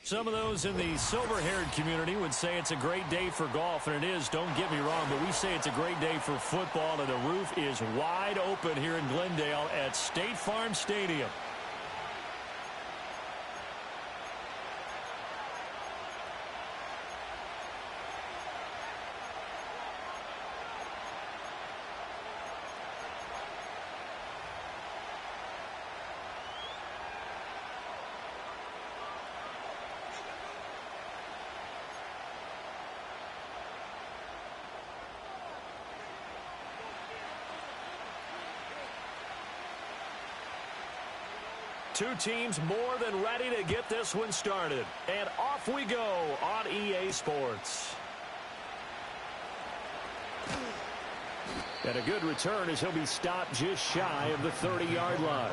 Some of those in the silver-haired community would say it's a great day for golf, and it is, don't get me wrong, but we say it's a great day for football, and the roof is wide open here in Glendale at State Farm Stadium. Two teams more than ready to get this one started. And off we go on EA Sports. And a good return as he'll be stopped just shy of the 30-yard line.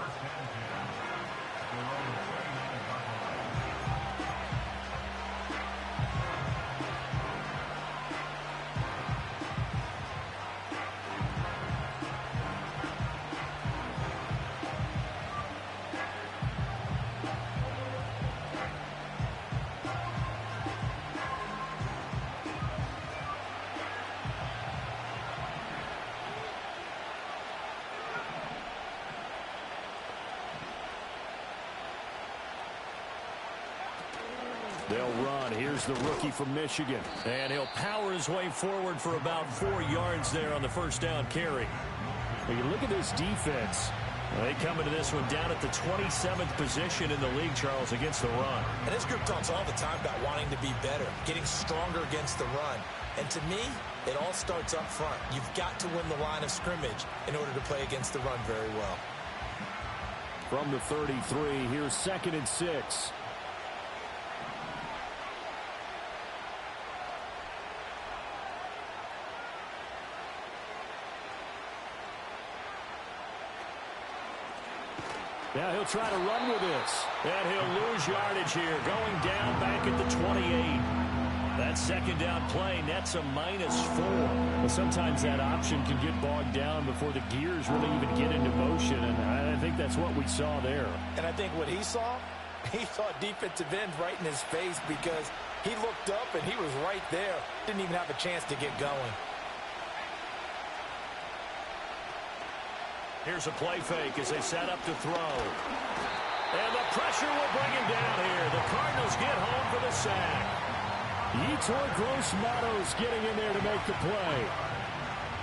They'll run. Here's the rookie from Michigan. And he'll power his way forward for about 4 yards there on the first down carry. When you look at this defense, they come into this one down at the 27th position in the league, Charles, against the run. And this group talks all the time about wanting to be better, getting stronger against the run. And to me, it all starts up front. You've got to win the line of scrimmage in order to play against the run very well. From the 33, here's 2nd and 6. Now he'll try to run with this. And he'll lose yardage here, going down back at the 28. That second down play nets a -4. Well, sometimes that option can get bogged down before the gears really even get into motion, and I think that's what we saw there. And I think what he saw defensive end right in his face because he looked up and he was right there. Didn't even have a chance to get going. Here's a play fake as they set up to throw. And the pressure will bring him down here. The Cardinals get home for the sack. Yetur Gross-Matos getting in there to make the play.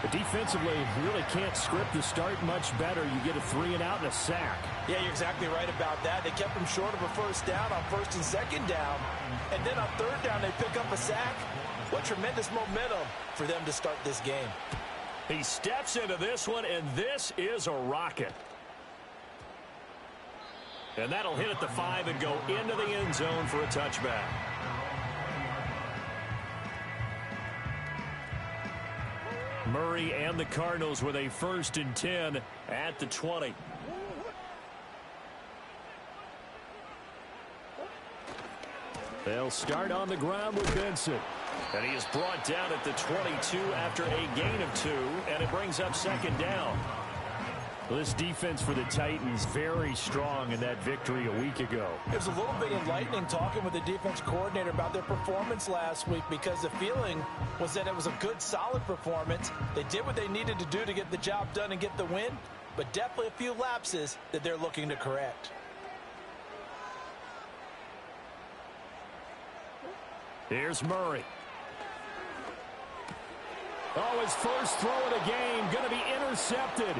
But defensively, you really can't script the start much better. You get a 3 and out and a sack. Yeah, you're exactly right about that. They kept him short of a first down on 1st and 2nd down. And then on 3rd down, they pick up a sack. What tremendous momentum for them to start this game. He steps into this one, and this is a rocket. And that'll hit at the 5 and go into the end zone for a touchback. Murray and the Cardinals with a 1st and 10 at the 20. They'll start on the ground with Benson. And he is brought down at the 22 after a gain of 2, and it brings up 2nd down. Well, this defense for the Titans very strong in that victory a week ago. It was a little bit enlightening talking with the defense coordinator about their performance last week because the feeling was that it was a good, solid performance. They did what they needed to do to get the job done and get the win, but definitely a few lapses that they're looking to correct. Here's Murray. Oh, his first throw of the game going to be intercepted.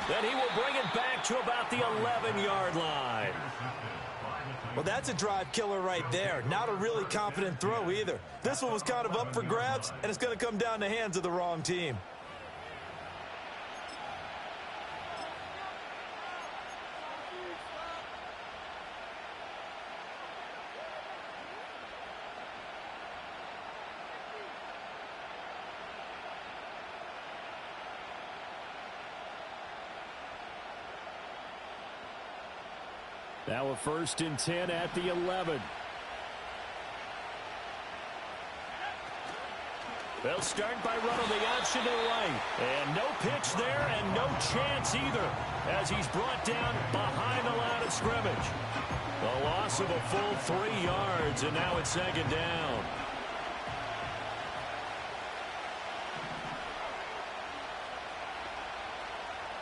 Then he will bring it back to about the 11-yard line. Well, that's a drive killer right there. Not a really confident throw either. This one was kind of up for grabs, and it's going to come down the hands of the wrong team. Now a 1st and 10 at the 11. They'll start by running the option to the right. And no pitch there and no chance either as he's brought down behind the line of scrimmage. A loss of a full 3 yards, and now it's second down.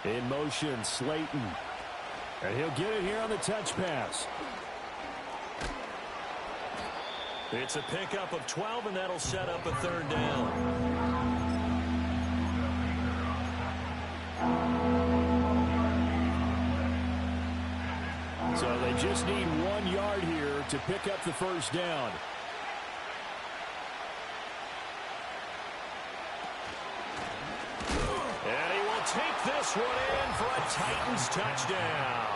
In motion, Slayton. And he'll get it here on the touch pass. It's a pickup of 12, and that'll set up a third down. So they just need 1 yard here to pick up the first down. And he will take this one in for a Titans touchdown.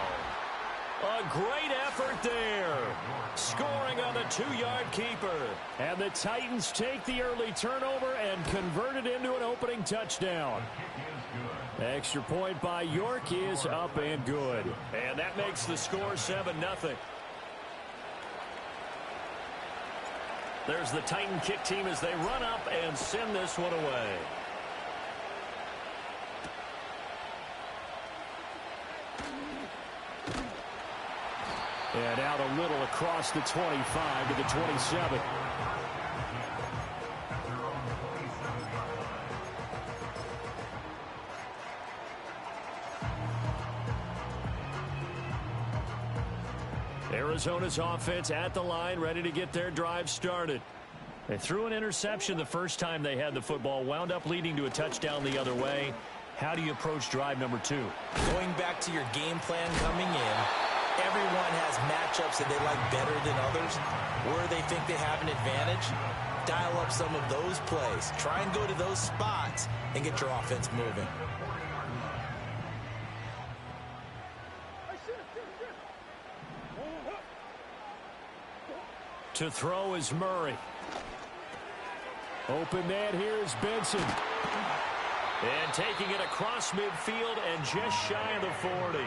A great effort there. Scoring on the 2-yard keeper. And the Titans take the early turnover and convert it into an opening touchdown. Extra point by York is up and good. And that makes the score 7-0. There's the Titan kick team as they run up and send this one away. And out a little across the 25 to the 27. Arizona's offense at the line, ready to get their drive started. They threw an interception the first time they had the football, wound up leading to a touchdown the other way. How do you approach drive number 2? Going back to your game plan coming in, everyone has matchups that they like better than others, where they think they have an advantage. Dial up some of those plays. Try and go to those spots and get your offense moving. To throw is Murray. Open man here is Benson. And taking it across midfield and just shy of the 40.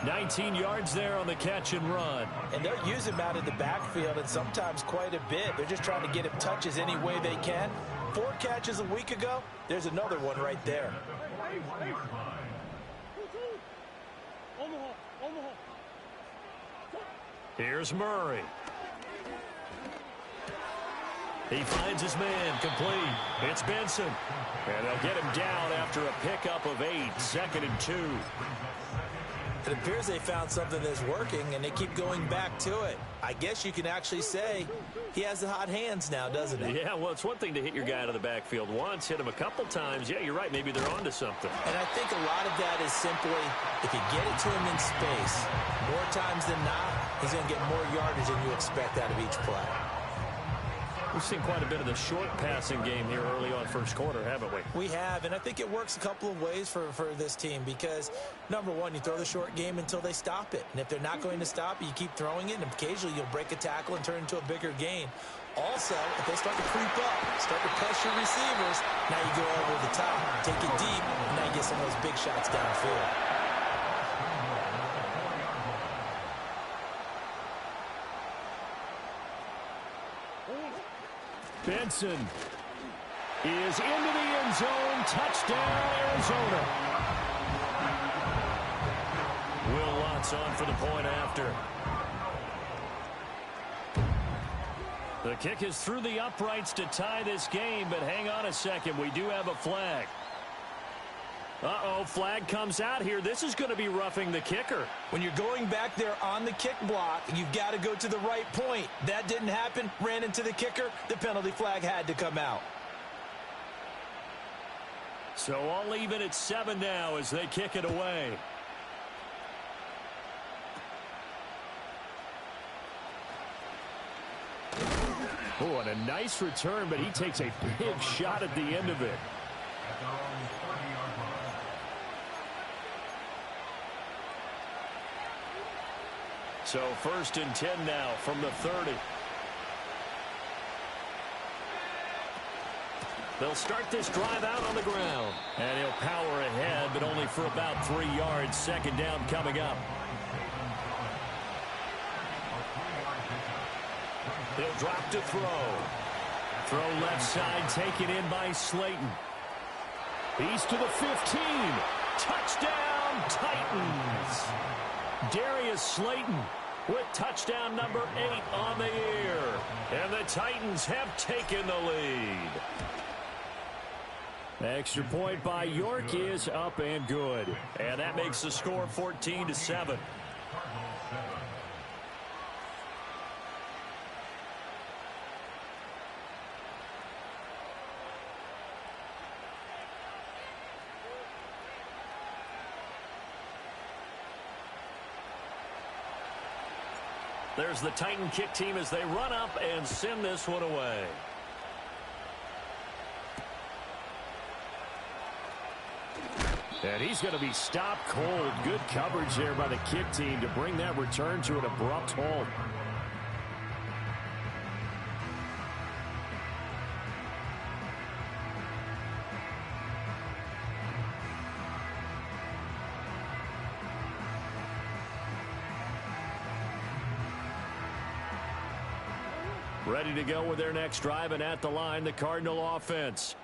19 yards there on the catch and run. And they'll use him out in the backfield, and sometimes quite a bit. They're just trying to get him touches any way they can. 4 catches a week ago. There's another one right there. Here's Murray. He finds his man, complete. It's Benson. And they'll get him down after a pickup of 8, 2nd and 2. It appears they found something that's working, and they keep going back to it. I guess you can actually say he has the hot hands now, doesn't he? Yeah, well, it's one thing to hit your guy out of the backfield once, hit him a couple times. Yeah, you're right. Maybe they're onto something. And I think a lot of that is simply if you get it to him in space, more times than not, he's going to get more yardage than you expect out of each play. We've seen quite a bit of the short passing game here early on first quarter, haven't we? We have, and I think it works a couple of ways for this team because, number one, you throw the short game until they stop it. And if they're not going to stop it, you keep throwing it, and occasionally you'll break a tackle and turn into a bigger gain. Also, if they start to creep up, start to pressure receivers, now you go over the top, take it deep, and now you get some of those big shots downfield. Benson is into the end zone. Touchdown, Arizona. Will Lutz on for the point after. The kick is through the uprights to tie this game, but hang on a second. We do have a flag. Uh-oh, flag comes out here. This is going to be roughing the kicker. When you're going back there on the kick block, you've got to go to the right point. That didn't happen. Ran into the kicker. The penalty flag had to come out. So I'll leave it at 7 now as they kick it away. Oh, and a nice return, but he takes a big shot at the end of it. So 1st and 10 now from the 30. They'll start this drive out on the ground. And he'll power ahead, but only for about 3 yards. 2nd down coming up. He'll drop to throw. Throw left side, taken in by Slayton. He's to the 15. Touchdown, Titans. Darius Slayton with touchdown number 8 on the year. And the Titans have taken the lead. Extra point by York is up and good. And that makes the score 14-7. There's the Titan kick team as they run up and send this one away. And he's going to be stopped cold. Good coverage there by the kick team to bring that return to an abrupt halt. Ready to go with their next drive, and at the line, the Cardinal offense.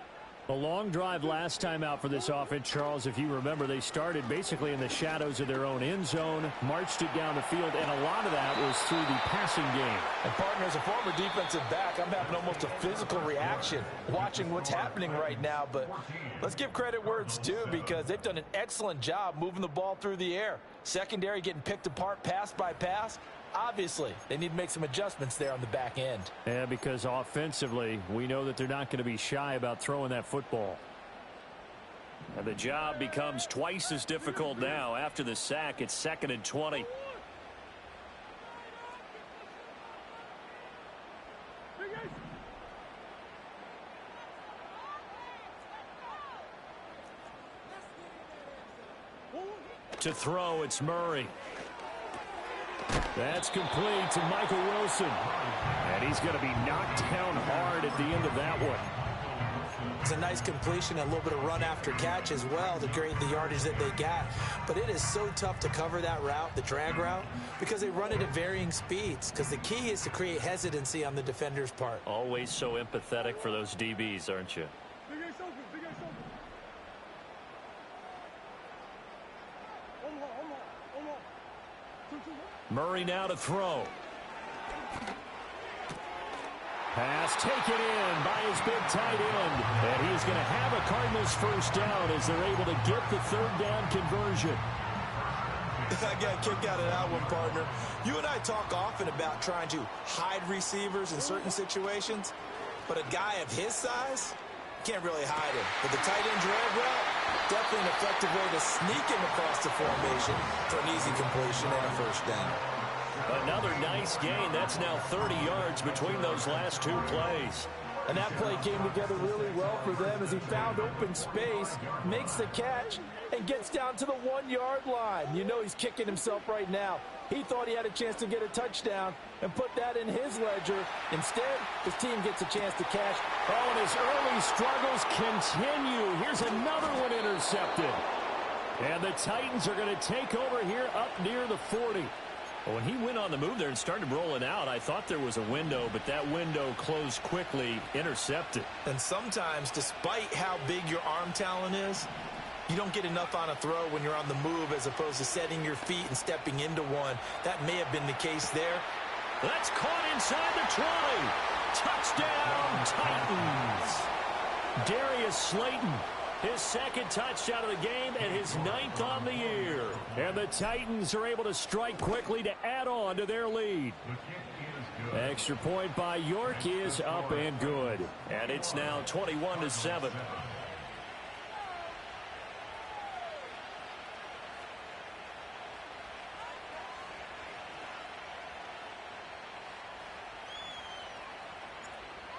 A long drive last time out for this offense, Charles. If you remember, they started basically in the shadows of their own end zone, marched it down the field, and a lot of that was through the passing game. And, partner, as a former defensive back, I'm having almost a physical reaction watching what's happening right now. But let's give credit where it's due, because they've done an excellent job moving the ball through the air. Secondary getting picked apart pass by pass. Obviously, they need to make some adjustments there on the back end. Yeah, because offensively, we know that they're not going to be shy about throwing that football. And the job becomes twice as difficult now. After the sack, it's 2nd and 20. To throw, it's Murray. That's complete to Michael Wilson. And he's going to be knocked down hard at the end of that one. It's a nice completion, a little bit of run after catch as well to create the yardage that they got. But it is so tough to cover that route, the drag route, because they run it at varying speeds. Because the key is to create hesitancy on the defender's part. Always so empathetic for those DBs, aren't you? Murray now to throw. Pass taken in by his big tight end. And he's going to have a Cardinals first down as they're able to get the 3rd down conversion. I got a kick out of that one, partner. You and I talk often about trying to hide receivers in certain situations, but a guy of his size can't really hide him. But the tight end drag route, definitely an effective way to sneak him across the formation for an easy completion and a first down. Another nice gain. That's now 30 yards between those last 2 plays. And that play came together really well for them as he found open space, makes the catch, and gets down to the 1-yard line. You know he's kicking himself right now. He thought he had a chance to get a touchdown and put that in his ledger. Instead, his team gets a chance to cash. Oh, and his early struggles continue. Here's another one intercepted. And the Titans are going to take over here up near the 40. Well, when he went on the move there and started rolling out, I thought there was a window, but that window closed quickly, intercepted. And sometimes, despite how big your arm talent is, you don't get enough on a throw when you're on the move as opposed to setting your feet and stepping into one. That may have been the case there. That's caught inside the 20. Touchdown, Titans. Darius Slayton. His 2nd touchdown of the game and his 9th on the year. And the Titans are able to strike quickly to add on to their lead. Extra point by York is up and good. And it's now 21-7.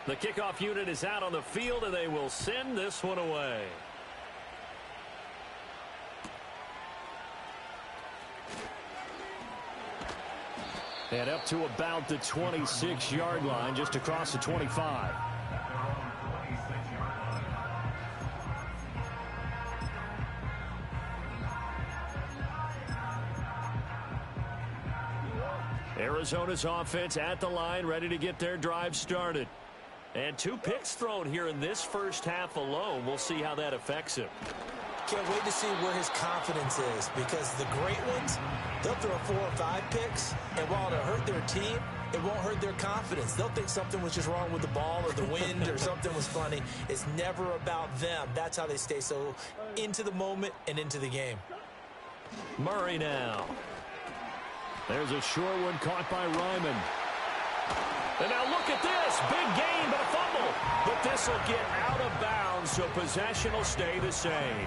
The kickoff unit is out on the field, and they will send this one away. And up to about the 26-yard line, just across the 25. Arizona's offense at the line, ready to get their drive started. And 2 picks thrown here in this first half alone. We'll see how that affects him. Can't wait to see where his confidence is, because the great ones, they'll throw 4 or 5 picks, and while it'll hurt their team, it won't hurt their confidence. They'll think something was just wrong with the ball or the wind or something was funny. It's never about them. That's how they stay so into the moment and into the game. Murray now. There's a short one caught by Ryman. And now look at this. Big gain, but a fumble. But this will get out of bounds, so possession will stay the same.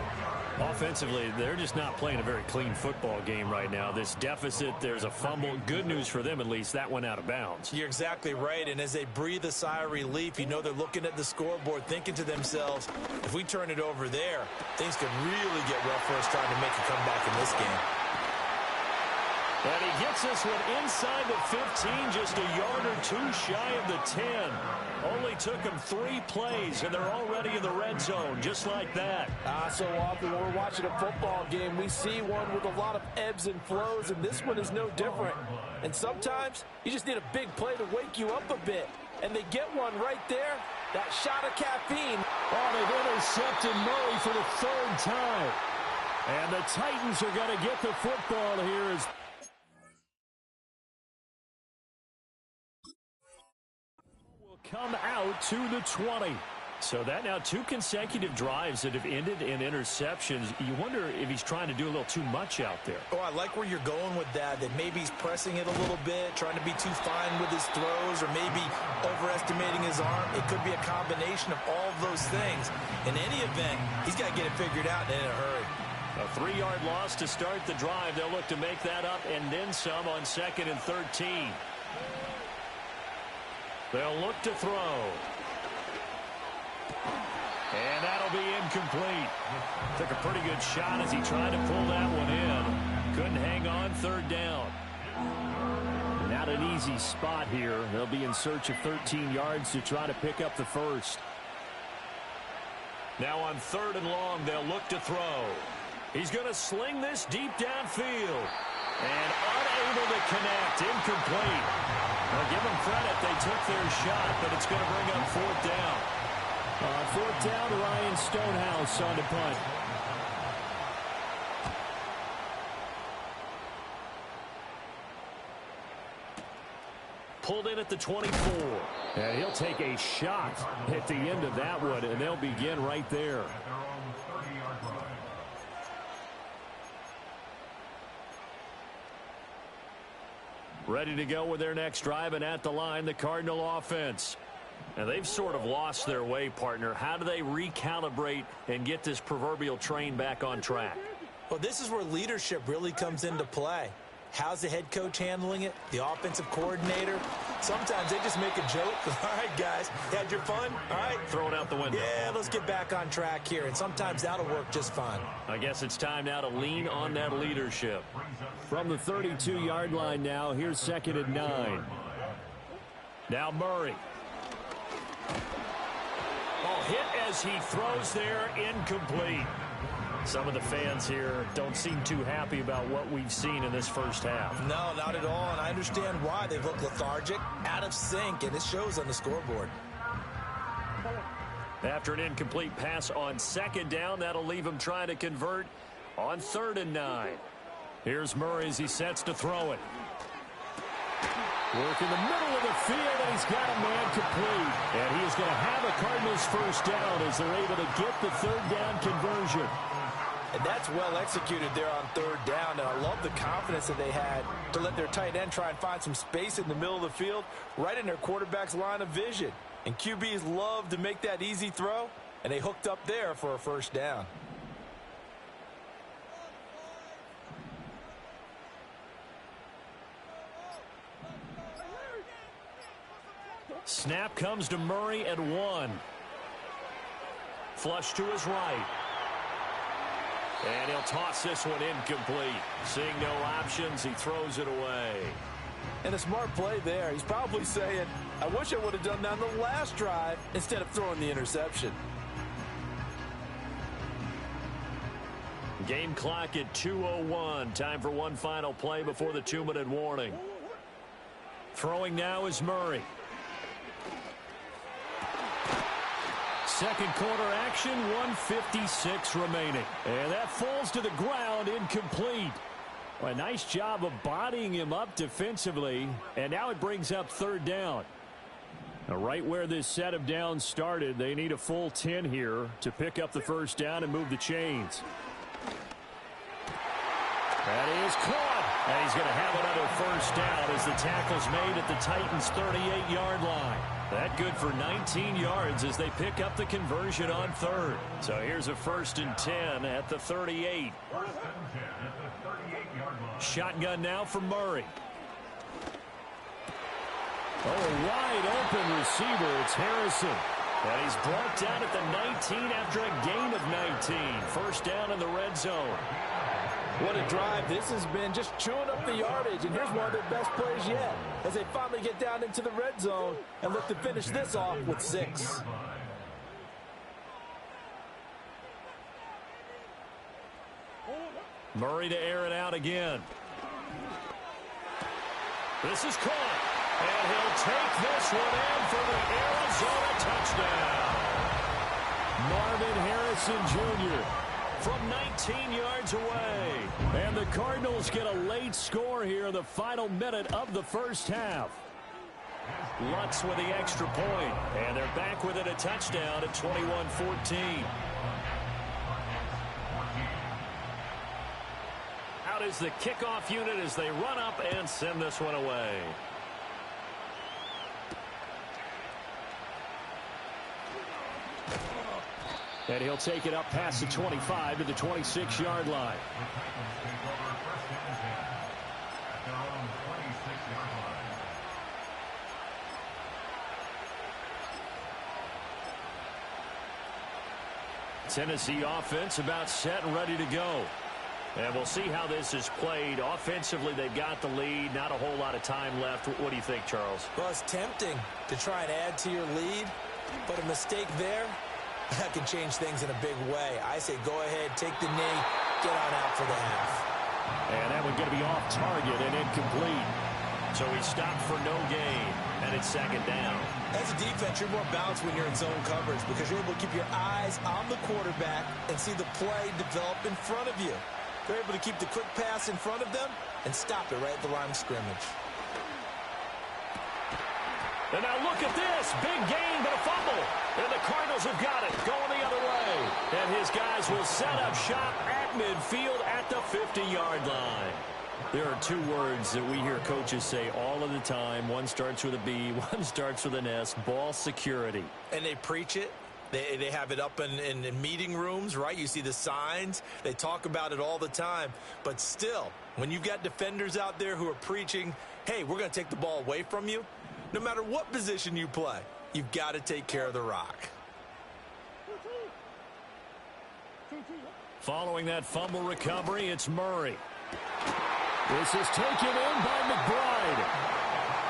Offensively, they're just not playing a very clean football game right now. This deficit, there's a fumble. Good news for them, at least. That went out of bounds. You're exactly right. And as they breathe a sigh of relief, you know they're looking at the scoreboard, thinking to themselves, if we turn it over there, things could really get rough for us trying to make a comeback in this game. And he gets this one inside the 15, just a yard or 2 shy of the 10. Only took him 3 plays, and they're already in the red zone, just like that. So often when we're watching a football game, we see one with a lot of ebbs and flows, and this one is no different. And sometimes you just need a big play to wake you up a bit. And they get one right there, that shot of caffeine. Oh, they've intercepted Murray for the 3rd time. And the Titans are going to get the football here as come out to the 20. So that now 2 consecutive drives that have ended in interceptions. You wonder if he's trying to do a little too much out there. Oh, I like where you're going with that maybe he's pressing it a little bit, trying to be too fine with his throws, or maybe overestimating his arm. It could be a combination of all of those things. In any event, he's got to get it figured out in a hurry. A 3-yard loss to start the drive. They'll look to make that up and then some on 2nd and 13. They'll look to throw. And that'll be incomplete. Took a pretty good shot as he tried to pull that one in. Couldn't hang on, 3rd down. Not an easy spot here. They'll be in search of 13 yards to try to pick up the first. Now on 3rd and long, they'll look to throw. He's going to sling this deep downfield. And unable to connect. Incomplete. Now give them credit. They took their shot, but it's going to bring up 4th down. 4th down, Ryan Stonehouse on the punt. Pulled in at the 24. And he'll take a shot at the end of that one, and they'll begin right there. Ready to go with their next drive, and at the line, the Cardinal offense. And they've sort of lost their way, partner. How do they recalibrate and get this proverbial train back on track? Well, this is where leadership really comes into play. How's the head coach handling it? The offensive coordinator? Sometimes they just make a joke. All right, guys, had your fun? All right. Throw it out the window. Yeah, let's get back on track here. And sometimes that'll work just fine. I guess it's time now to lean on that leadership. From the 32-yard line now, here's 2nd and 9. Now Murray. Oh, hit as he throws there, incomplete. Some of the fans here don't seem too happy about what we've seen in this first half. No, not at all, and I understand why. They've looked lethargic, out of sync, and it shows on the scoreboard. After an incomplete pass on 2nd down, that'll leave him trying to convert on 3rd and 9. Here's Murray as he sets to throw it. Work in the middle of the field, and he's got a man complete. And he is going to have a Cardinals first down as they're able to get the 3rd down conversion. And that's well executed there on 3rd down. And I love the confidence that they had to let their tight end try and find some space in the middle of the field, right in their quarterback's line of vision. And QBs love to make that easy throw, and they hooked up there for a first down. Snap comes to Murray at 1. Flush to his right. And he'll toss this one incomplete. Seeing no options, he throws it away. And a smart play there. He's probably saying, I wish I would have done that on the last drive instead of throwing the interception. Game clock at 2:01. Time for one final play before the 2-minute warning. Throwing now is Murray. Second quarter action, 1:56 remaining. And that falls to the ground, incomplete. A nice job of bodying him up defensively, and now it brings up third down. Now, right where this set of downs started, they need a full 10 here to pick up the first down and move the chains. That is caught, and he's going to have another first down as the tackle's made at the Titans' 38-yard line. That good for 19 yards as they pick up the conversion on third. So here's a 1st and 10 at the 38. Shotgun now for Murray. Oh, a wide open receiver. It's Harrison. And he's brought down at the 19 after a gain of 19. First down in the red zone. What a drive this has been, just chewing up the yardage. And here's one of their best plays yet as they finally get down into the red zone and look to finish this off with 6. Murray to air it out again. This is caught. And he'll take this one in for the Arizona touchdown. Marvin Harrison Jr. from 19 yards away. And the Cardinals get a late score here in the final minute of the first half. Lutz with the extra point. And they're back within a touchdown at 21-14. Out is the kickoff unit as they run up and send this one away. And he'll take it up past the 25 to the 26-yard line. Tennessee offense about set and ready to go. And we'll see how this is played. Offensively, they've got the lead. Not a whole lot of time left. What do you think, Charles? Well, it's tempting to try and add to your lead, but a mistake there, that can change things in a big way. I say go ahead, take the knee, get on out for the half. And that one's going to be off target and incomplete. So he stopped for no gain, and it's second down. As a defense, you're more balanced when you're in zone coverage because you're able to keep your eyes on the quarterback and see the play develop in front of you. They're able to keep the quick pass in front of them and stop it right at the line of scrimmage. And now look at this. Big gain, but a fumble. And the Cardinals have got it. Going the other way. And his guys will set up shop at midfield at the 50-yard line. There are two words that we hear coaches say all of the time. One starts with a B, one starts with an S. Ball security. And they preach it. They have it up in meeting rooms, right? You see the signs. They talk about it all the time. But still, when you've got defenders out there who are preaching, hey, we're going to take the ball away from you, no matter what position you play, you've got to take care of the rock. Following that fumble recovery, it's Murray. This is taken in by McBride.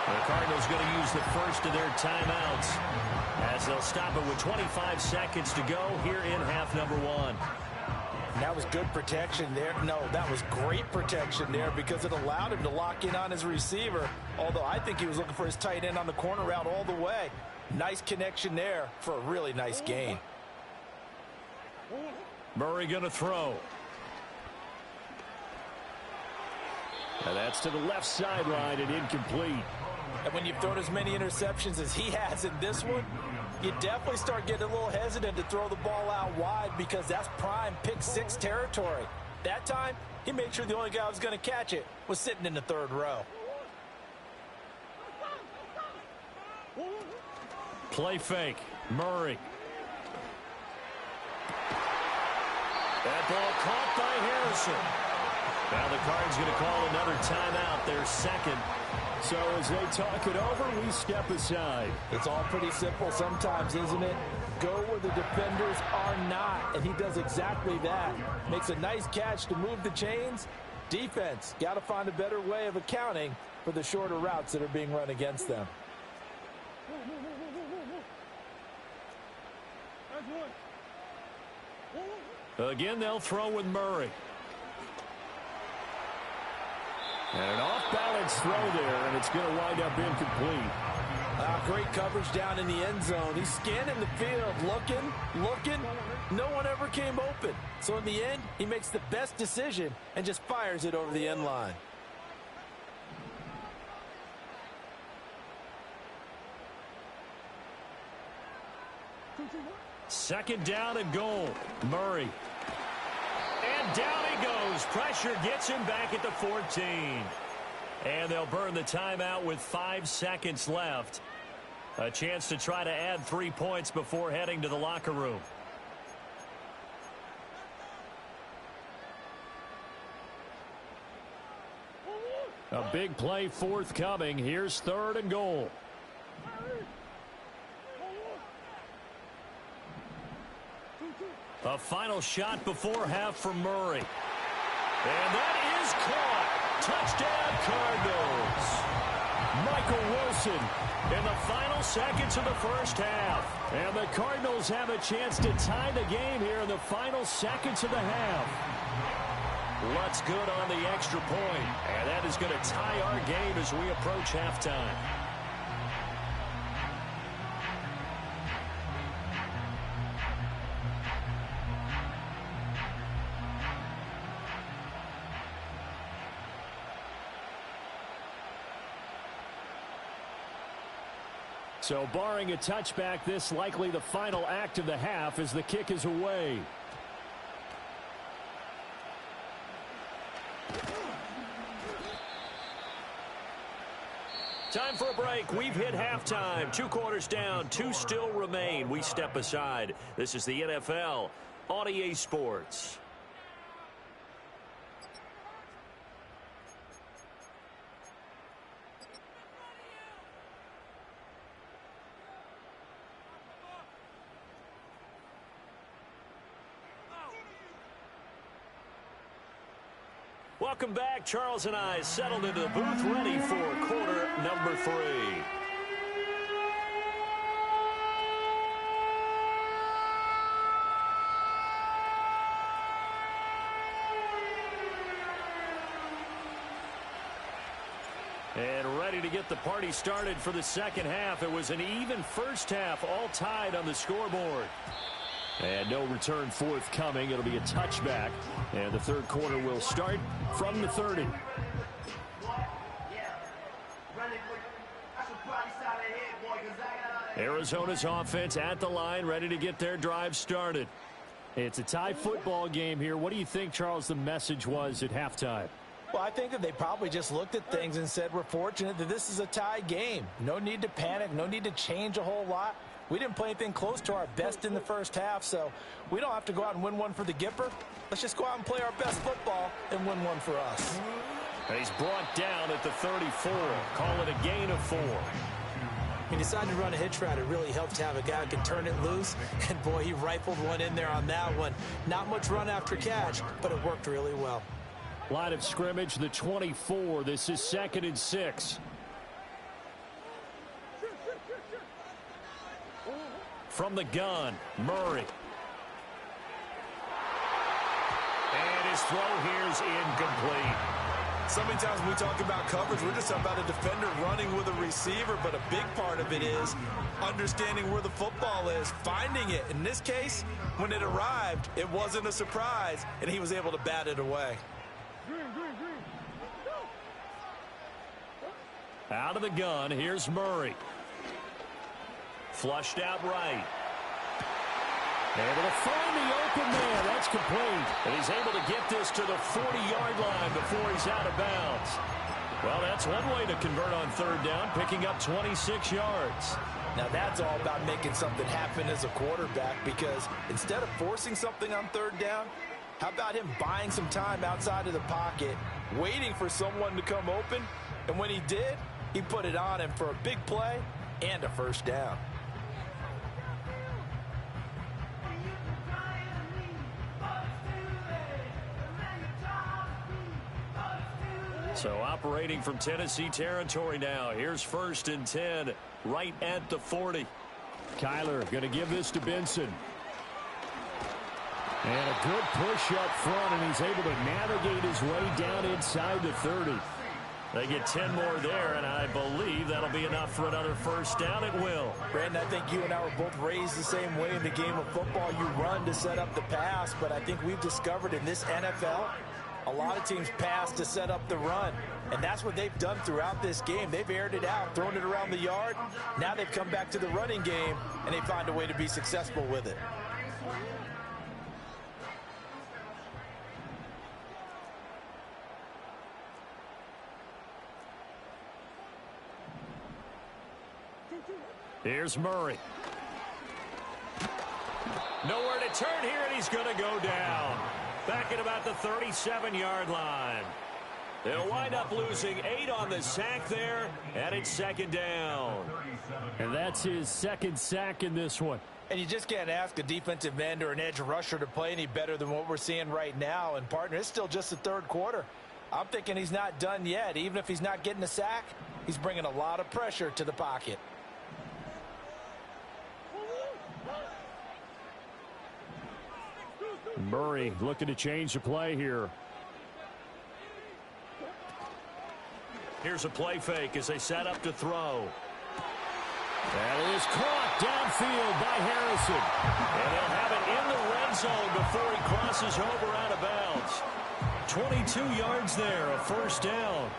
The Cardinals going to use the first of their timeouts as they'll stop it with 25 seconds to go here in half number one. That was good protection there. No, that was great protection there because it allowed him to lock in on his receiver, although I think he was looking for his tight end on the corner route all the way. Nice connection there for a really nice gain. Murray going to throw. And that's to the left sideline and incomplete. And when you've thrown as many interceptions as he has in this one, you definitely start getting a little hesitant to throw the ball out wide because that's prime pick six territory. That time, he made sure the only guy who was going to catch it was sitting in the third row. Play fake. Murray. That ball caught by Harrison. Now the Cards going to call another timeout, their second. So as they talk it over, we step aside. It's all pretty simple sometimes, isn't it? Go where the defenders are not, and he does exactly that. Makes a nice catch to move the chains. Defense, got to find a better way of accounting for the shorter routes that are being run against them. Again, they'll throw with Murray. And an off-balance throw there, and it's going to wind up incomplete. Great coverage down in the end zone. He's scanning the field, looking. No one ever came open. So in the end, he makes the best decision and just fires it over the end line. Second down and goal. Murray. And down he goes. Pressure gets him back at the 14. And they'll burn the timeout with 5 seconds left. A chance to try to add 3 points before heading to the locker room. A big play forthcoming. Here's third and goal. A final shot before half from Murray. And that is caught. Touchdown, Cardinals. Michael Wilson in the final seconds of the first half. And the Cardinals have a chance to tie the game here in the final seconds of the half. Lutz good on the extra point. And that is going to tie our game as we approach halftime. So barring a touchback, this likely the final act of the half as the kick is away. Time for a break. We've hit halftime. 2 quarters down, 2 still remain. We step aside. This is the NFL on EA Sports. Welcome back. Charles and I settled into the booth, ready for quarter number 3. And ready to get the party started for the second half. It was an even first half, all tied on the scoreboard. And no return forthcoming. It'll be a touchback. And the third quarter will start from the 30. Arizona's offense at the line, ready to get their drive started. It's a tie football game here. What do you think, Charles, the message was at halftime? Well, I think that they probably just looked at things and said, we're fortunate that this is a tie game. No need to panic. No need to change a whole lot. We didn't play anything close to our best in the first half, so we don't have to go out and win one for the Gipper. Let's just go out and play our best football and win one for us. And he's brought down at the 34. Call it a gain of 4. He decided to run a hitch route. It really helped to have a guy who can turn it loose. And, boy, he rifled one in there on that one. Not much run after catch, but it worked really well. Line of scrimmage, the 24. This is 2nd and 6. From the gun, Murray. And his throw here is incomplete. So many times when we talk about coverage, we're just about a defender running with a receiver, but a big part of it is understanding where the football is, finding it. In this case, when it arrived, it wasn't a surprise, and he was able to bat it away. Out of the gun, here's Murray. Flushed out right. Able to find the open man. That's complete. And he's able to get this to the 40-yard line before he's out of bounds. Well, that's one way to convert on third down, picking up 26 yards. Now, that's all about making something happen as a quarterback, because instead of forcing something on third down, how about him buying some time outside of the pocket, waiting for someone to come open, and when he did, he put it on him for a big play and a first down. So operating from Tennessee territory now. Here's 1st and 10 right at the 40. Kyler going to give this to Benson. And a good push up front, and he's able to navigate his way down inside the 30. They get 10 more there, and I believe that'll be enough for another first down. It will. Brandon, I think you and I were both raised the same way in the game of football. You run to set up the pass, but I think we've discovered in this NFL, a lot of teams pass to set up the run, and that's what they've done throughout this game. They've aired it out, thrown it around the yard. Now they've come back to the running game, and they find a way to be successful with it. Here's Murray. Nowhere to turn here, and he's going to go down. Back at about the 37-yard line. They'll wind up losing 8 on the sack there, and it's second down. And that's his second sack in this one. And you just can't ask a defensive end or an edge rusher to play any better than what we're seeing right now. And, partner, it's still just the third quarter. I'm thinking he's not done yet. Even if he's not getting a sack, he's bringing a lot of pressure to the pocket. Murray looking to change the play here. Here's a play fake as they set up to throw. That is caught downfield by Harrison. And they'll have it in the red zone before he crosses over out of bounds. 22 yards there, a first down.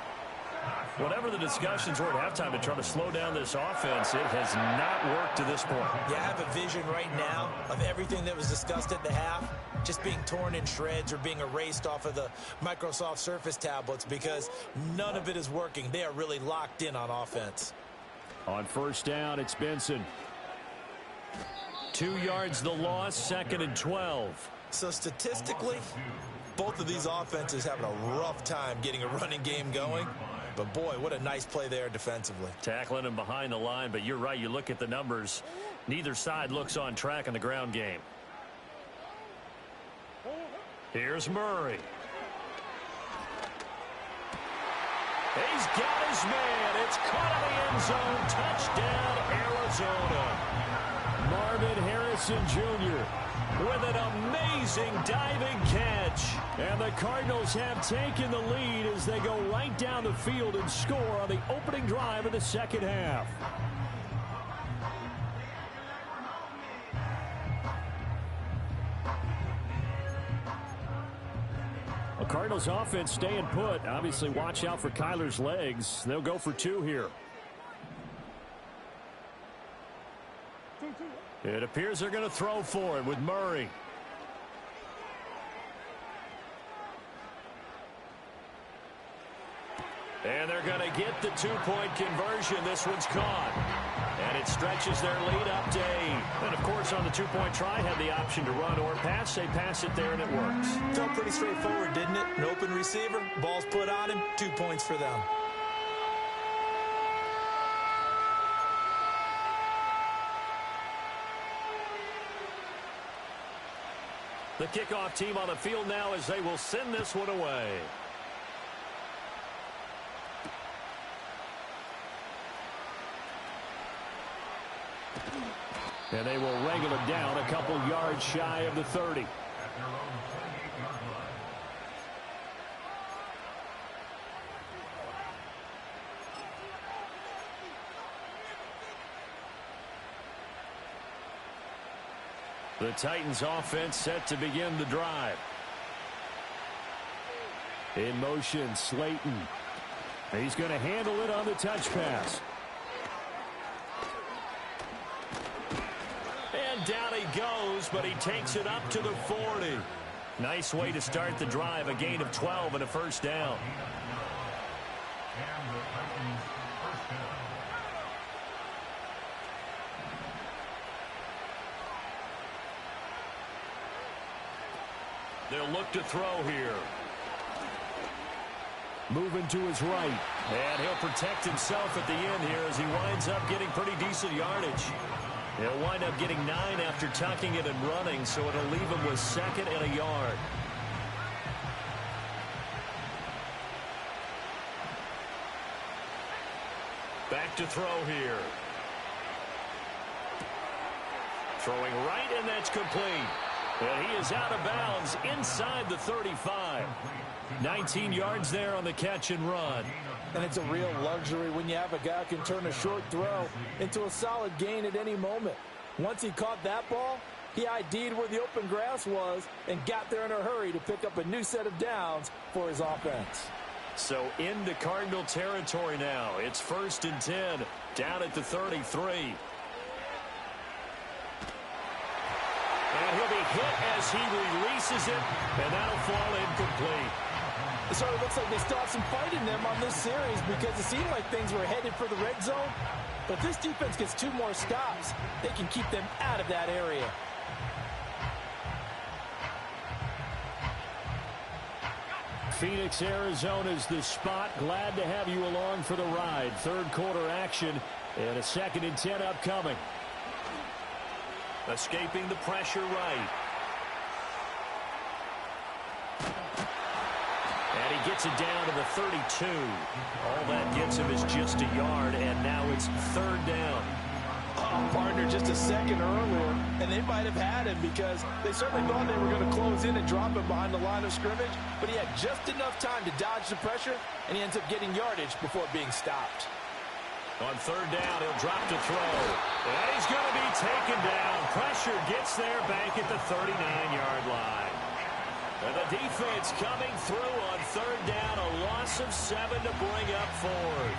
Whatever the discussions were at halftime to try to slow down this offense, it has not worked to this point. Yeah, I have a vision right now of everything that was discussed at the half just being torn in shreds or being erased off of the Microsoft Surface tablets because none of it is working. They are really locked in on offense. On first down, it's Benson. 2 yards the loss, second and 12. So statistically, both of these offenses having a rough time getting a running game going. But, boy, what a nice play there defensively. Tackling him behind the line, but you're right. You look at the numbers. Neither side looks on track in the ground game. Here's Murray. He's got his man. It's caught in the end zone. Touchdown, Arizona. Marvin Harrison Jr. with an amazing diving catch. And the Cardinals have taken the lead as they go right down the field and score on the opening drive of the second half. The Cardinals offense staying put. Obviously, watch out for Kyler's legs. They'll go for 2 here. It appears they're going to throw for it with Murray. And they're going to get the 2-point conversion. This one's caught. And it stretches their lead up to 8. And, of course, on the 2-point try, had the option to run or pass. They pass it there, and it works. Felt pretty straightforward, didn't it? An open receiver, ball's put on him, 2 points for them. The kickoff team on the field now as they will send this one away. And they will wrangle it down a couple yards shy of the 30. The Titans offense set to begin the drive. In motion, Slayton. He's going to handle it on the touch pass. And down he goes, but he takes it up to the 40. Nice way to start the drive, a gain of 12 and a first down. They'll look to throw here. Moving to his right. And he'll protect himself at the end here as he winds up getting pretty decent yardage. He'll wind up getting 9 after tucking it and running, so it'll leave him with 2nd and a yard. Back to throw here. Throwing right, and that's complete. And he is out of bounds inside the 35. 19 yards there on the catch and run. And it's a real luxury when you have a guy who can turn a short throw into a solid gain at any moment. Once he caught that ball, he ID'd where the open grass was and got there in a hurry to pick up a new set of downs for his offense. So into Cardinal territory now. It's 1st and 10, down at the 33. And he'll be hit as he releases it, and that'll fall incomplete. It sort of looks like they still have some fight in them on this series because it seemed like things were headed for the red zone. But if this defense gets 2 more stops, they can keep them out of that area. Phoenix, Arizona is the spot. Glad to have you along for the ride. 3rd quarter action and a 2nd and 10 upcoming. Escaping the pressure right. And he gets it down to the 32. All that gets him is just a yard, and now it's 3rd down. Oh, partner, just a second earlier, and they might have had him because they certainly thought they were going to close in and drop him behind the line of scrimmage, but he had just enough time to dodge the pressure, and he ends up getting yardage before being stopped. On 3rd down, he'll drop to throw. And he's going to be taken down. Pressure gets there back at the 39-yard line. And the defense coming through on 3rd down. A loss of 7 to bring up 4th.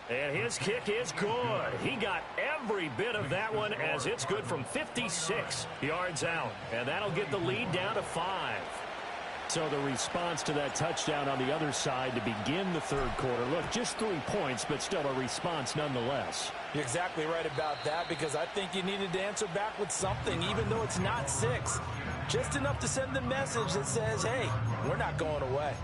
And his kick is good. He got every bit of that one as it's good from 56 yards out. And that'll get the lead down to 5. So the response to that touchdown on the other side to begin the 3rd quarter. Look, just 3 points, but still a response nonetheless. You're exactly right about that because I think you needed to answer back with something, even though it's not 6. Just enough to send the message that says, hey, we're not going away.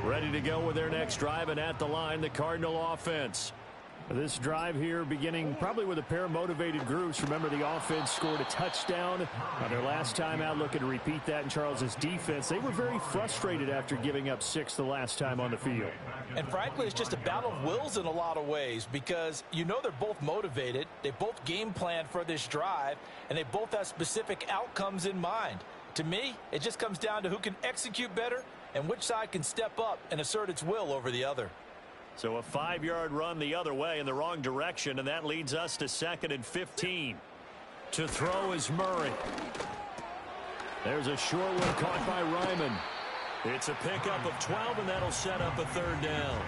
Ready to go with their next drive, and at the line, the Cardinal offense. This drive here beginning probably with a pair of motivated groups. Remember, the offense scored a touchdown on their last time out. Looking to repeat that in Charles's defense. They were very frustrated after giving up 6 the last time on the field. And frankly, it's just a battle of wills in a lot of ways because you know they're both motivated. They both game planned for this drive, and they both have specific outcomes in mind. To me, it just comes down to who can execute better and which side can step up and assert its will over the other. So a 5-yard run the other way in the wrong direction, and that leads us to 2nd and 15. To throw is Murray. There's a short one caught by Ryman. It's a pickup of 12, and that'll set up a 3rd down.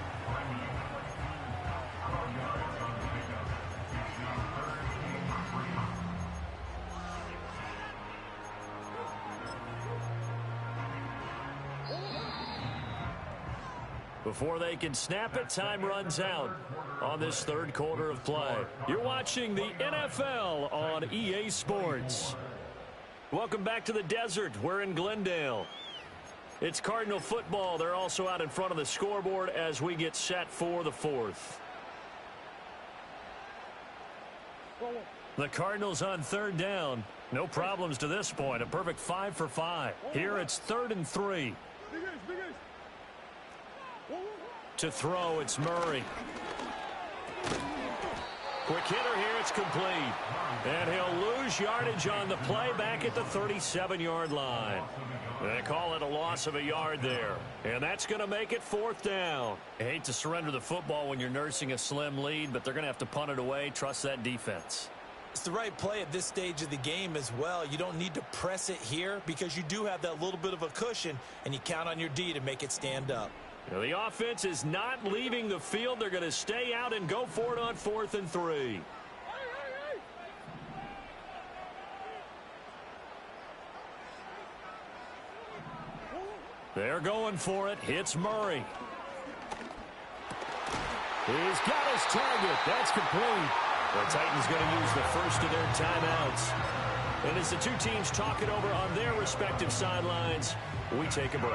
Before they can snap it, time runs out on this 3rd quarter of play. You're watching the NFL on EA Sports. Welcome back to the desert. We're in Glendale. It's Cardinal football. They're also out in front of the scoreboard as we get set for the 4th. The Cardinals on 3rd down. No problems to this point. A perfect 5 for 5. Here it's 3rd and 3. To throw, it's Murray. Quick hitter here, it's complete. And he'll lose yardage on the play back at the 37-yard line. They call it a loss of a yard there. And that's going to make it 4th down. I hate to surrender the football when you're nursing a slim lead, but they're going to have to punt it away. Trust that defense. It's the right play at this stage of the game as well. You don't need to press it here because you do have that little bit of a cushion, and you count on your D to make it stand up. Now, the offense is not leaving the field. They're going to stay out and go for it on 4th and 3. They're going for it. It's Murray. He's got his target. That's complete. The Titans going to use the first of their timeouts. And as the two teams talk it over on their respective sidelines, we take a break.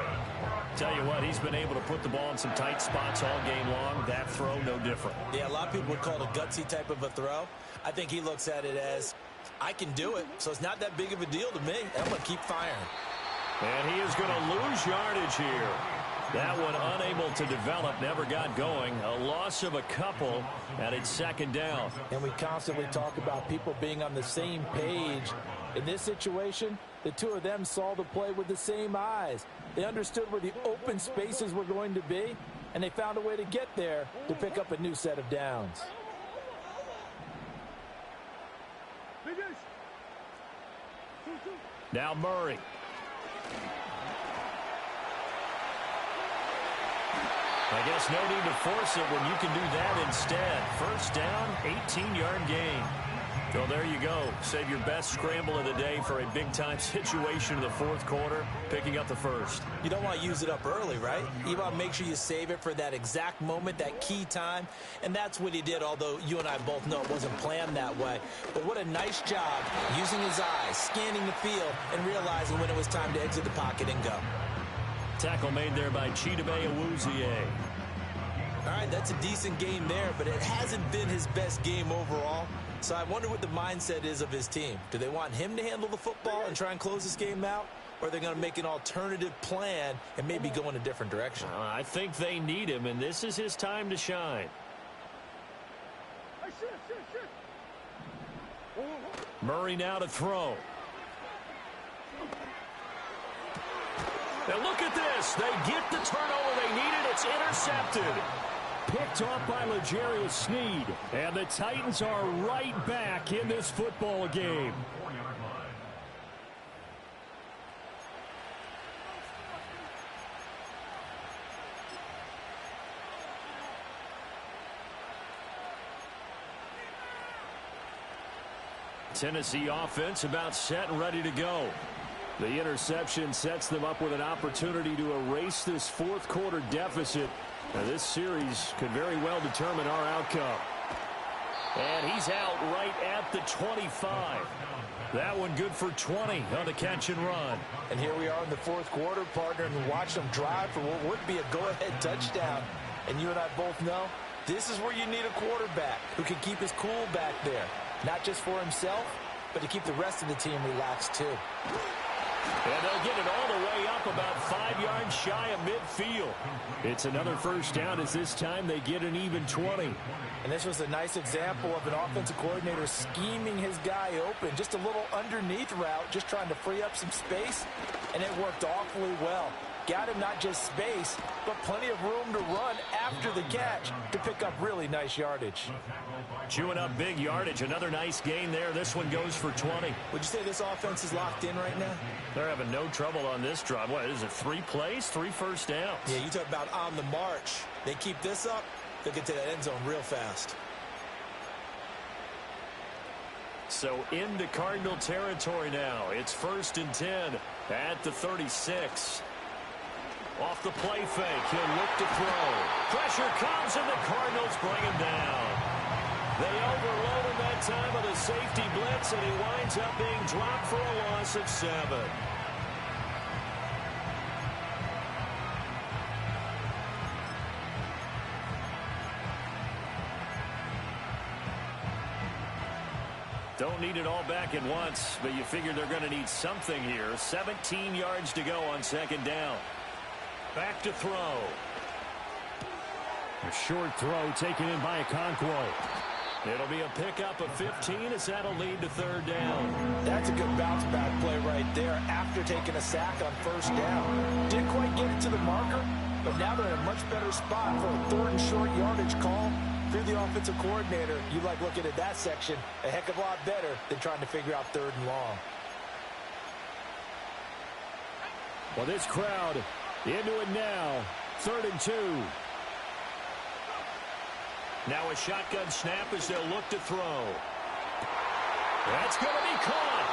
Tell you what, he's been able to put the ball in some tight spots all game long. That throw, no different. Yeah, a lot of people would call it a gutsy type of a throw. I think he looks at it as, I can do it, so it's not that big of a deal to me, and I'm going to keep firing. And he is going to lose yardage here. That one unable to develop, never got going. A loss of a couple, and it's second down. And we constantly talk about people being on the same page. In this situation, the two of them saw the play with the same eyes. They understood where the open spaces were going to be, and they found a way to get there to pick up a new set of downs. Now Murray. I guess no need to force it when you can do that instead. First down, 18-yard gain. So there you go. Save your best scramble of the day for a big-time situation in the fourth quarter, picking up the first. You don't want to use it up early, right? You want to make sure you save it for that exact moment, that key time. And that's what he did, although you and I both know it wasn't planned that way. But what a nice job using his eyes, scanning the field, and realizing when it was time to exit the pocket and go. Tackle made there by Chidobe Awuzie. All right, that's a decent game there, but it hasn't been his best game overall. So I wonder what the mindset is of his team. Do they want him to handle the football and try and close this game out? Or are they going to make an alternative plan and maybe go in a different direction? I think they need him, and this is his time to shine. Murray now to throw. Now look at this. They get the turnover they needed. It's intercepted. Picked off by L'Jarius Sneed. And the Titans are right back in this football game. Tennessee offense about set and ready to go. The interception sets them up with an opportunity to erase this fourth quarter deficit. Now, this series could very well determine our outcome. And he's out right at the 25. That one good for 20 on the catch and run. And here we are in the fourth quarter, partner, and watch them drive for what would be a go-ahead touchdown. And you and I both know this is where you need a quarterback who can keep his cool back there. Not just for himself, but to keep the rest of the team relaxed too. And they'll get it all the way up about 5 yards shy of midfield. It's another first down as this time they get an even 20. And this was a nice example of an offensive coordinator scheming his guy open. Just a little underneath route, just trying to free up some space. And it worked awfully well. Got him not just space, but plenty of room to run after the catch to pick up really nice yardage. Chewing up big yardage. Another nice gain there. This one goes for 20. Would you say this offense is locked in right now? They're having no trouble on this drive. What is it, 3 plays, 3 first downs? Yeah, you talk about on the march. They keep this up, they'll get to that end zone real fast. So into Cardinal territory now. It's 1st and 10 at the 36. Off the play fake, he'll look to throw. Pressure comes, and the Cardinals bring him down. They overload him that time with a safety blitz, and he winds up being dropped for a loss of 7. Don't need it all back at once, but you figure they're going to need something here. 17 yards to go on 2nd down. Back to throw. A short throw taken in by Okonkwo. It'll be a pickup of 15 as that'll lead to 3rd down. That's a good bounce back play right there after taking a sack on 1st down. Didn't quite get it to the marker, but now they're in a much better spot for a 3rd and short yardage call. Through the offensive coordinator, you like looking at that section a heck of a lot better than trying to figure out 3rd and long. Well, this crowd into it now. 3rd and 2. Now a shotgun snap as they'll look to throw. That's going to be caught.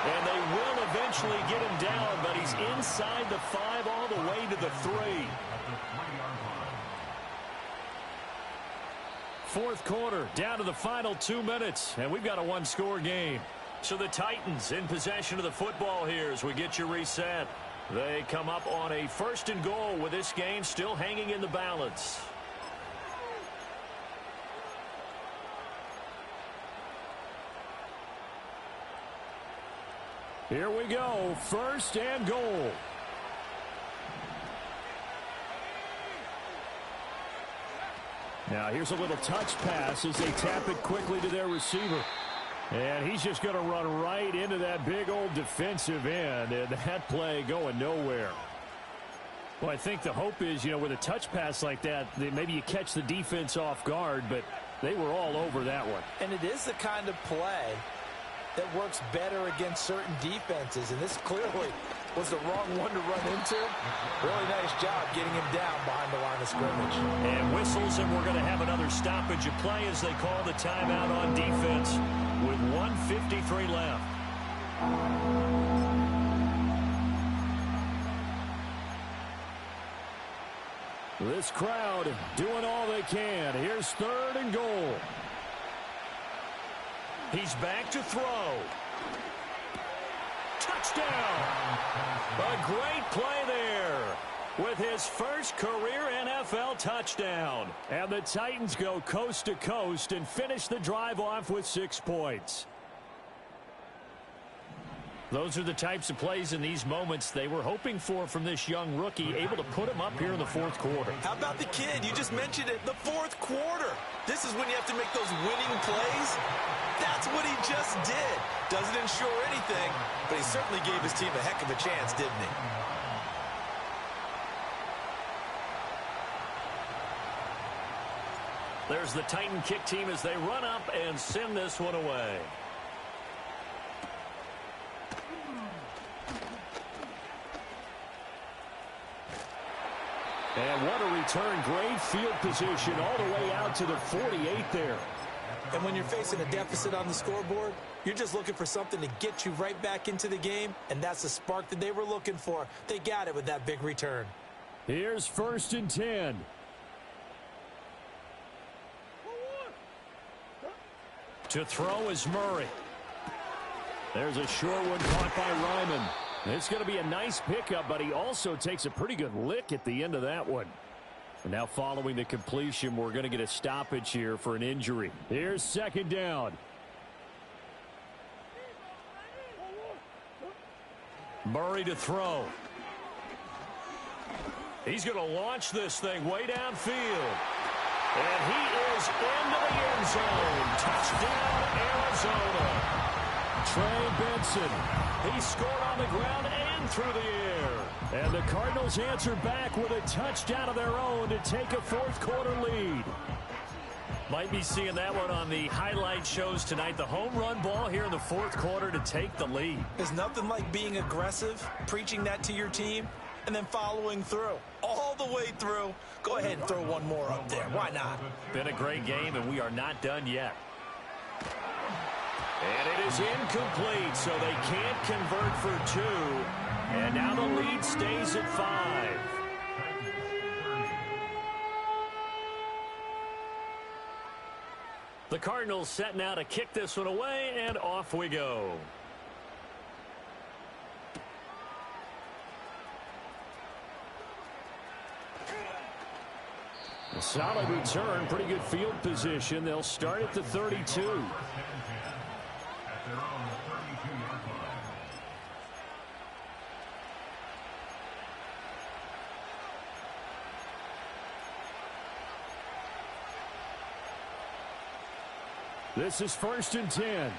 And they will eventually get him down, but he's inside the 5 all the way to the 3. fourth quarter, down to the final 2 minutes, and we've got a one-score game. So the Titans in possession of the football here as we get you reset. They come up on a 1st and goal with this game still hanging in the balance. Here we go, 1st and goal. Now here's a little touch pass as they tap it quickly to their receiver. And he's just going to run right into that big old defensive end, and that play going nowhere. Well, I think the hope is, with a touch pass like that maybe you catch the defense off guard, but they were all over that one. And it is the kind of play that works better against certain defenses, and this clearly was the wrong one to run into. Really nice job getting him down behind the line of scrimmage. And whistles, and we're going to have another stoppage of play as they call the timeout on defense with 1:53 left. This crowd doing all they can. Here's 3rd and goal. He's back to throw. Touchdown! A great play there with his first career NFL touchdown. And the Titans go coast to coast and finish the drive off with 6 points. Those are the types of plays in these moments they were hoping for from this young rookie, able to put him up here in the 4th quarter. How about the kid? You just mentioned it, the 4th quarter. This is when you have to make those winning plays. That's what he just did. Doesn't ensure anything, but he certainly gave his team a heck of a chance, didn't he? There's the Titan kick team as they run up and send this one away. And what a return. Great field position all the way out to the 48 there. And when you're facing a deficit on the scoreboard, you're just looking for something to get you right back into the game, and that's the spark that they were looking for. They got it with that big return. Here's 1st and 10. To throw is Murray. There's a short one caught by Ryman. It's going to be a nice pickup, but he also takes a pretty good lick at the end of that one. And now following the completion, we're going to get a stoppage here for an injury. Here's 2nd down. Murray to throw. He's going to launch this thing way downfield. And he is into the end zone. Touchdown, Arizona. Trey Benson. He scored on the ground and through the air. And the Cardinals answer back with a touchdown of their own to take a 4th quarter lead. Might be seeing that one on the highlight shows tonight. The home run ball here in the 4th quarter to take the lead. There's nothing like being aggressive, preaching that to your team, and then following through. All the way through. Go ahead and throw one more up there. Why not? Been a great game, and we are not done yet. And it is incomplete, so they can't convert for 2. And now the lead stays at 5. The Cardinals set now to kick this one away, and off we go. A solid return, pretty good field position. They'll start at the 32. This is 1st and 10.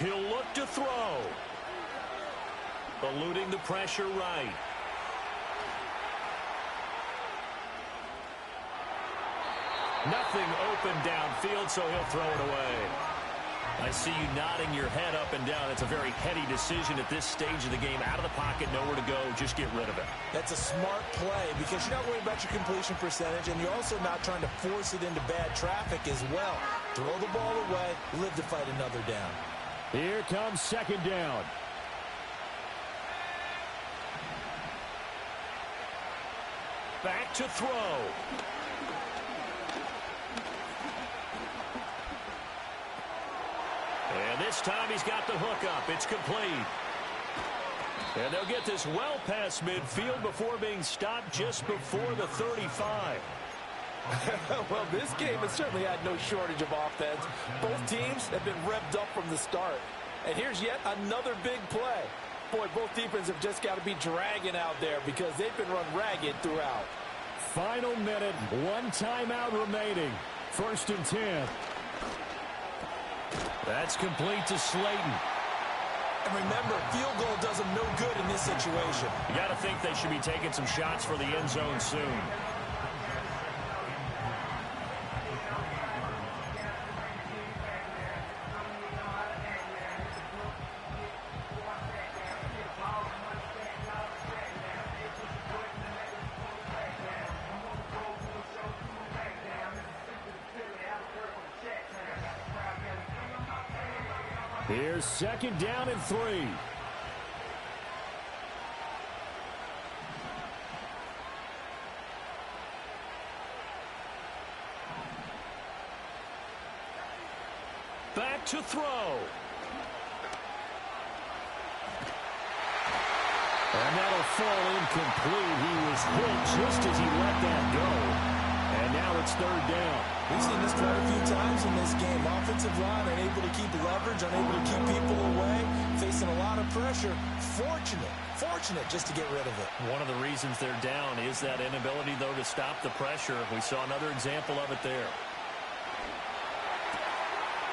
He'll look to throw. Eluding the pressure right. Nothing open downfield, so he'll throw it away. I see you nodding your head up and down. It's a very heady decision at this stage of the game. Out of the pocket, nowhere to go. Just get rid of it. That's a smart play because you're not worried about your completion percentage, and you're also not trying to force it into bad traffic as well. Throw the ball away, live to fight another down. Here comes 2nd down. Back to throw. And this time he's got the hook up. It's complete. And they'll get this well past midfield before being stopped just before the 35. Well, this game has certainly had no shortage of offense. Both teams have been revved up from the start. And here's yet another big play. Boy, both defenses have just got to be dragging out there because they've been run ragged throughout. Final minute, one timeout remaining. 1st and 10. That's complete to Slayton. And remember, field goal does them no good in this situation. You got to think they should be taking some shots for the end zone soon. Here's 2nd down and 3. Back to throw. And that'll fall incomplete. He was hit just as he let that go. And now it's 3rd down. We've seen this quite a few times in this game. Offensive line unable to keep leverage, unable to keep people away, facing a lot of pressure. Fortunate just to get rid of it. One of the reasons they're down is that inability, though, to stop the pressure. We saw another example of it there.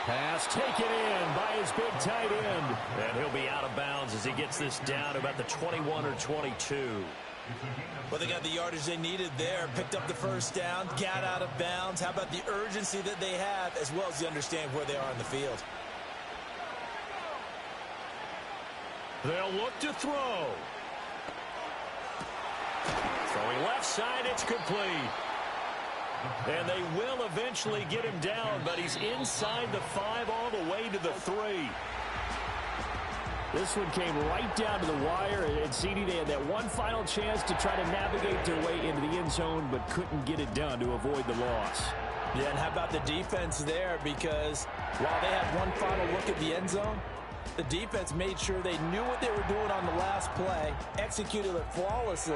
Pass taken in by his big tight end. And he'll be out of bounds as he gets this down to about the 21 or 22. Well, they got the yardage they needed there, picked up the 1st down, got out of bounds. How about the urgency that they have, as well as the understanding where they are in the field? They'll look to throw. Throwing left side, it's complete. And they will eventually get him down, but he's inside the 5 all the way to the 3. This one came right down to the wire, and CD, they had that one final chance to try to navigate their way into the end zone, but couldn't get it done to avoid the loss. Yeah, and how about the defense there? Because while they had one final look at the end zone, the defense made sure they knew what they were doing on the last play, executed it flawlessly,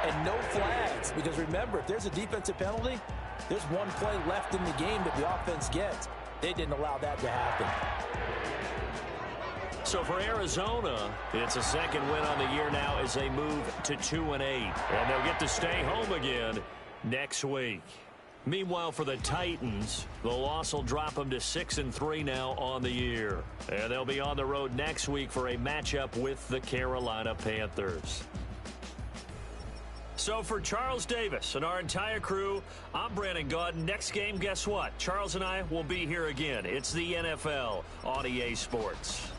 and no flags. Because remember, if there's a defensive penalty, there's one play left in the game that the offense gets. They didn't allow that to happen. So for Arizona, it's a 2nd win on the year now as they move to 2-8. And they'll get to stay home again next week. Meanwhile, for the Titans, the loss will drop them to 6-3 now on the year. And they'll be on the road next week for a matchup with the Carolina Panthers. So for Charles Davis and our entire crew, I'm Brandon Gaudin. Next game, guess what? Charles and I will be here again. It's the NFL on EA Sports.